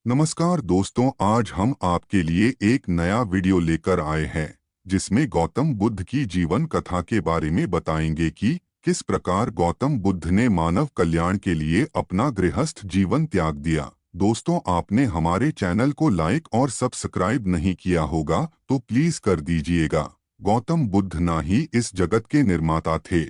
नमस्कार दोस्तों, आज हम आपके लिए एक नया वीडियो लेकर आए हैं जिसमें गौतम बुद्ध की जीवन कथा के बारे में बताएंगे कि किस प्रकार गौतम बुद्ध ने मानव कल्याण के लिए अपना गृहस्थ जीवन त्याग दिया। दोस्तों, आपने हमारे चैनल को लाइक और सब्सक्राइब नहीं किया होगा तो प्लीज कर दीजिएगा। गौतम बुद्ध ना ही इस जगत के निर्माता थे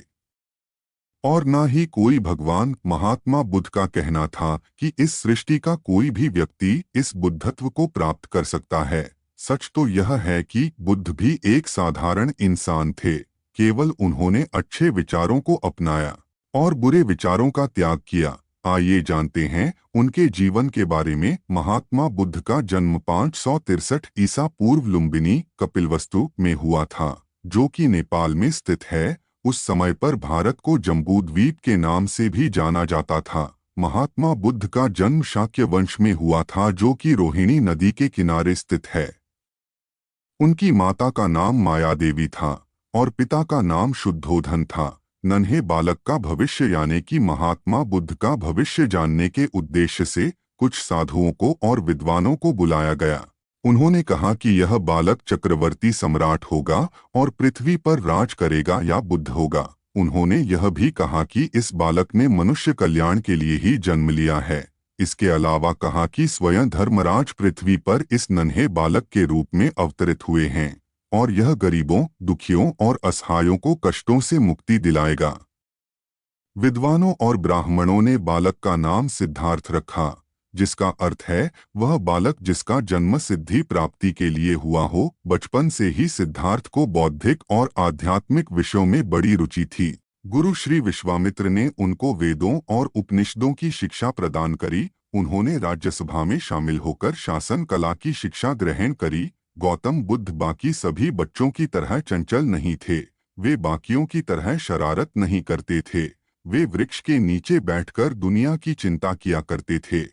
और न ही कोई भगवान। महात्मा बुद्ध का कहना था कि इस सृष्टि का कोई भी व्यक्ति इस बुद्धत्व को प्राप्त कर सकता है। सच तो यह है कि बुद्ध भी एक साधारण इंसान थे, केवल उन्होंने अच्छे विचारों को अपनाया और बुरे विचारों का त्याग किया। आइए जानते हैं उनके जीवन के बारे में। महात्मा बुद्ध का जन्म 563 ईसा पूर्व लुम्बिनी कपिलवस्तु में हुआ था, जो कि नेपाल में स्थित है। उस समय पर भारत को जम्बूद्वीप के नाम से भी जाना जाता था। महात्मा बुद्ध का जन्म शाक्य वंश में हुआ था, जो कि रोहिणी नदी के किनारे स्थित है। उनकी माता का नाम माया देवी था और पिता का नाम शुद्धोधन था। नन्हे बालक का भविष्य यानी कि महात्मा बुद्ध का भविष्य जानने के उद्देश्य से कुछ साधुओं को और विद्वानों को बुलाया गया। उन्होंने कहा कि यह बालक चक्रवर्ती सम्राट होगा और पृथ्वी पर राज करेगा या बुद्ध होगा। उन्होंने यह भी कहा कि इस बालक ने मनुष्य कल्याण के लिए ही जन्म लिया है। इसके अलावा कहा कि स्वयं धर्मराज पृथ्वी पर इस नन्हे बालक के रूप में अवतरित हुए हैं और यह गरीबों, दुखियों और असहायों को कष्टों से मुक्ति दिलाएगा। विद्वानों और ब्राह्मणों ने बालक का नाम सिद्धार्थ रखा, जिसका अर्थ है वह बालक जिसका जन्म सिद्धि प्राप्ति के लिए हुआ हो। बचपन से ही सिद्धार्थ को बौद्धिक और आध्यात्मिक विषयों में बड़ी रुचि थी। गुरु श्री विश्वामित्र ने उनको वेदों और उपनिषदों की शिक्षा प्रदान करी। उन्होंने राज्यसभा में शामिल होकर शासन कला की शिक्षा ग्रहण करी। गौतम बुद्ध बाकी सभी बच्चों की तरह चंचल नहीं थे। वे बाकियों की तरह शरारत नहीं करते थे। वे वृक्ष के नीचे बैठकर दुनिया की चिंता किया करते थे।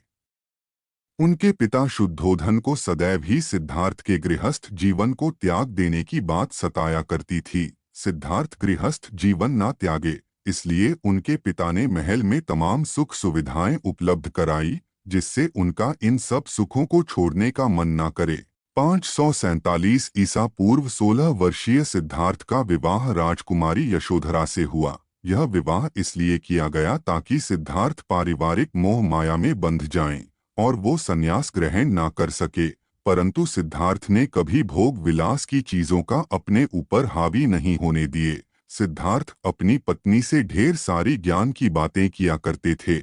उनके पिता शुद्धोधन को सदैव ही सिद्धार्थ के गृहस्थ जीवन को त्याग देने की बात सताया करती थी। सिद्धार्थ गृहस्थ जीवन ना त्यागे, इसलिए उनके पिता ने महल में तमाम सुख सुविधाएं उपलब्ध कराई, जिससे उनका इन सब सुखों को छोड़ने का मन ना करे। 547 ईसा पूर्व 16 वर्षीय सिद्धार्थ का विवाह राजकुमारी यशोधरा से हुआ। यह विवाह इसलिए किया गया ताकि सिद्धार्थ पारिवारिक मोह माया में बंध जाएं और वो संन्यास ग्रहण ना कर सके। परंतु सिद्धार्थ ने कभी भोग विलास की चीजों का अपने ऊपर हावी नहीं होने दिए। सिद्धार्थ अपनी पत्नी से ढेर सारी ज्ञान की बातें किया करते थे।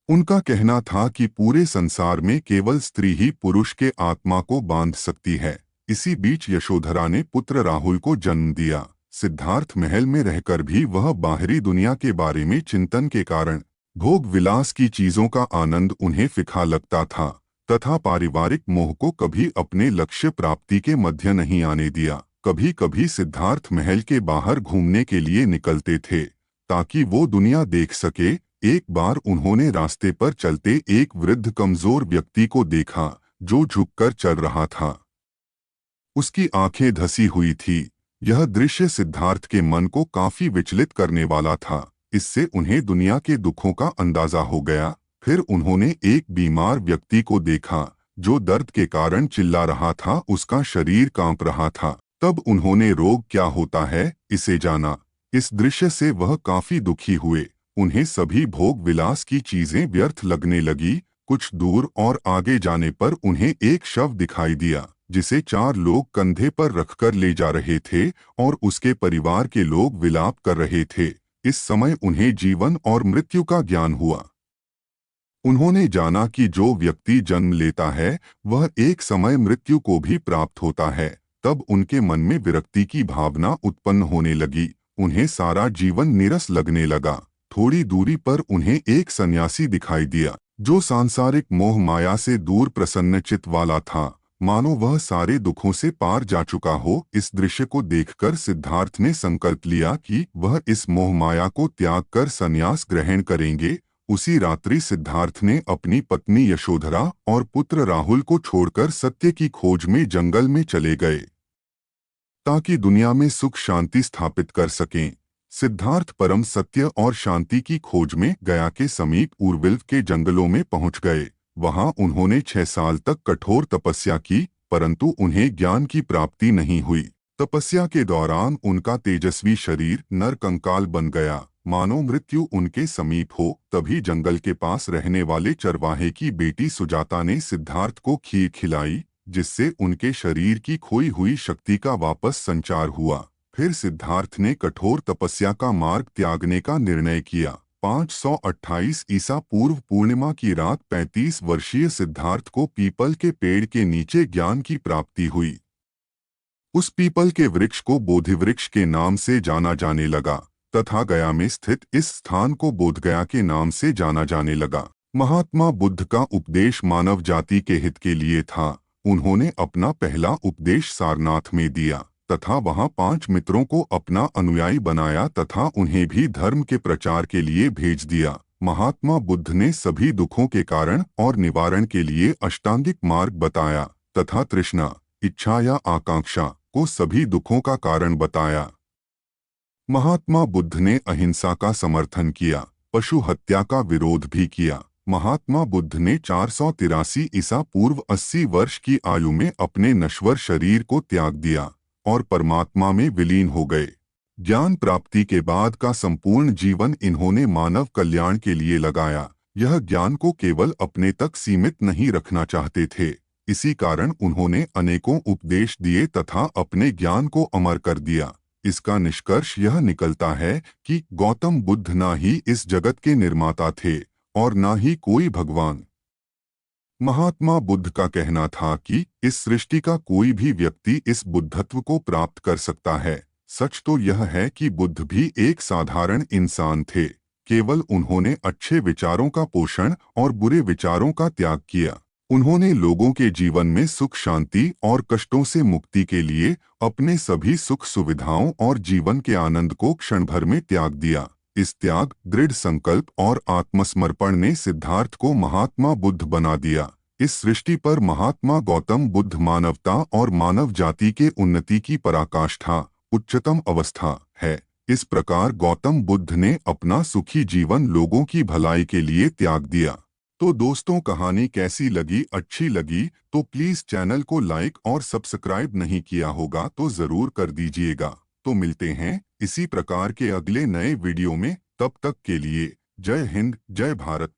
उनका कहना था कि पूरे संसार में केवल स्त्री ही पुरुष के आत्मा को बांध सकती है। इसी बीच यशोधरा ने पुत्र राहुल को जन्म दिया। सिद्धार्थ महल में रहकर भी वह बाहरी दुनिया के बारे में चिंतन के कारण भोग विलास की चीजों का आनंद उन्हें फीका लगता था तथा पारिवारिक मोह को कभी अपने लक्ष्य प्राप्ति के मध्य नहीं आने दिया। कभी कभी सिद्धार्थ महल के बाहर घूमने के लिए निकलते थे ताकि वो दुनिया देख सके। एक बार उन्होंने रास्ते पर चलते एक वृद्ध कमजोर व्यक्ति को देखा जो झुककर चल रहा था। उसकी आंखें धसी हुई थी। यह दृश्य सिद्धार्थ के मन को काफी विचलित करने वाला था। इससे उन्हें दुनिया के दुखों का अंदाजा हो गया। फिर उन्होंने एक बीमार व्यक्ति को देखा जो दर्द के कारण चिल्ला रहा था। उसका शरीर कांप रहा था। तब उन्होंने रोग क्या होता है इसे जाना। इस दृश्य से वह काफी दुखी हुए। उन्हें सभी भोग विलास की चीजें व्यर्थ लगने लगी। कुछ दूर और आगे जाने पर उन्हें एक शव दिखाई दिया जिसे 4 लोग कंधे पर रखकर ले जा रहे थे और उसके परिवार के लोग विलाप कर रहे थे। इस समय उन्हें जीवन और मृत्यु का ज्ञान हुआ। उन्होंने जाना कि जो व्यक्ति जन्म लेता है वह एक समय मृत्यु को भी प्राप्त होता है। तब उनके मन में विरक्ति की भावना उत्पन्न होने लगी। उन्हें सारा जीवन नीरस लगने लगा। थोड़ी दूरी पर उन्हें एक सन्यासी दिखाई दिया जो सांसारिक मोह माया से दूर प्रसन्नचित्त वाला था, मानो वह सारे दुखों से पार जा चुका हो। इस दृश्य को देखकर सिद्धार्थ ने संकल्प लिया कि वह इस मोह माया को त्याग कर संन्यास ग्रहण करेंगे। उसी रात्रि सिद्धार्थ ने अपनी पत्नी यशोधरा और पुत्र राहुल को छोड़कर सत्य की खोज में जंगल में चले गए ताकि दुनिया में सुख शांति स्थापित कर सकें। सिद्धार्थ परम सत्य और शांति की खोज में गया के समीप उर्विल्व के जंगलों में पहुंच गए। वहां उन्होंने 6 साल तक कठोर तपस्या की, परंतु उन्हें ज्ञान की प्राप्ति नहीं हुई। तपस्या के दौरान उनका तेजस्वी शरीर नरकंकाल बन गया, मानो मृत्यु उनके समीप हो। तभी जंगल के पास रहने वाले चरवाहे की बेटी सुजाता ने सिद्धार्थ को खीर खिलाई, जिससे उनके शरीर की खोई हुई शक्ति का वापस संचार हुआ। फिर सिद्धार्थ ने कठोर तपस्या का मार्ग त्यागने का निर्णय किया। 528 ईसा पूर्व पूर्णिमा की रात 35 वर्षीय सिद्धार्थ को पीपल के पेड़ के नीचे ज्ञान की प्राप्ति हुई। उस पीपल के वृक्ष को बोधिवृक्ष के नाम से जाना जाने लगा तथा गया में स्थित इस स्थान को बोधगया के नाम से जाना जाने लगा। महात्मा बुद्ध का उपदेश मानव जाति के हित के लिए था। उन्होंने अपना पहला उपदेश सारनाथ में दिया तथा वहां 5 मित्रों को अपना अनुयायी बनाया तथा उन्हें भी धर्म के प्रचार के लिए भेज दिया। महात्मा बुद्ध ने सभी दुखों के कारण और निवारण के लिए अष्टांगिक मार्ग बताया तथा तृष्णा, इच्छा या आकांक्षा को सभी दुखों का कारण बताया। महात्मा बुद्ध ने अहिंसा का समर्थन किया, पशु हत्या का विरोध भी किया। महात्मा बुद्ध ने 483 ईसा पूर्व 80 वर्ष की आयु में अपने नश्वर शरीर को त्याग दिया और परमात्मा में विलीन हो गए। ज्ञान प्राप्ति के बाद का संपूर्ण जीवन इन्होंने मानव कल्याण के लिए लगाया। यह ज्ञान को केवल अपने तक सीमित नहीं रखना चाहते थे, इसी कारण उन्होंने अनेकों उपदेश दिए तथा अपने ज्ञान को अमर कर दिया। इसका निष्कर्ष यह निकलता है कि गौतम बुद्ध ना ही इस जगत के निर्माता थे और ना ही कोई भगवान। महात्मा बुद्ध का कहना था कि इस सृष्टि का कोई भी व्यक्ति इस बुद्धत्व को प्राप्त कर सकता है। सच तो यह है कि बुद्ध भी एक साधारण इंसान थे, केवल उन्होंने अच्छे विचारों का पोषण और बुरे विचारों का त्याग किया। उन्होंने लोगों के जीवन में सुख शांति और कष्टों से मुक्ति के लिए अपने सभी सुख सुविधाओं और जीवन के आनंद को क्षण भर में त्याग दिया। इस त्याग, दृढ़ संकल्प और आत्मसमर्पण ने सिद्धार्थ को महात्मा बुद्ध बना दिया। इस सृष्टि पर महात्मा गौतम बुद्ध मानवता और मानव जाति के उन्नति की पराकाष्ठा, उच्चतम अवस्था है। इस प्रकार गौतम बुद्ध ने अपना सुखी जीवन लोगों की भलाई के लिए त्याग दिया। तो दोस्तों, कहानी कैसी लगी? अच्छी लगी तो प्लीज चैनल को लाइक और सब्सक्राइब नहीं किया होगा तो जरूर कर दीजिएगा। तो मिलते हैं इसी प्रकार के अगले नए वीडियो में। तब तक के लिए जय हिंद, जय भारत।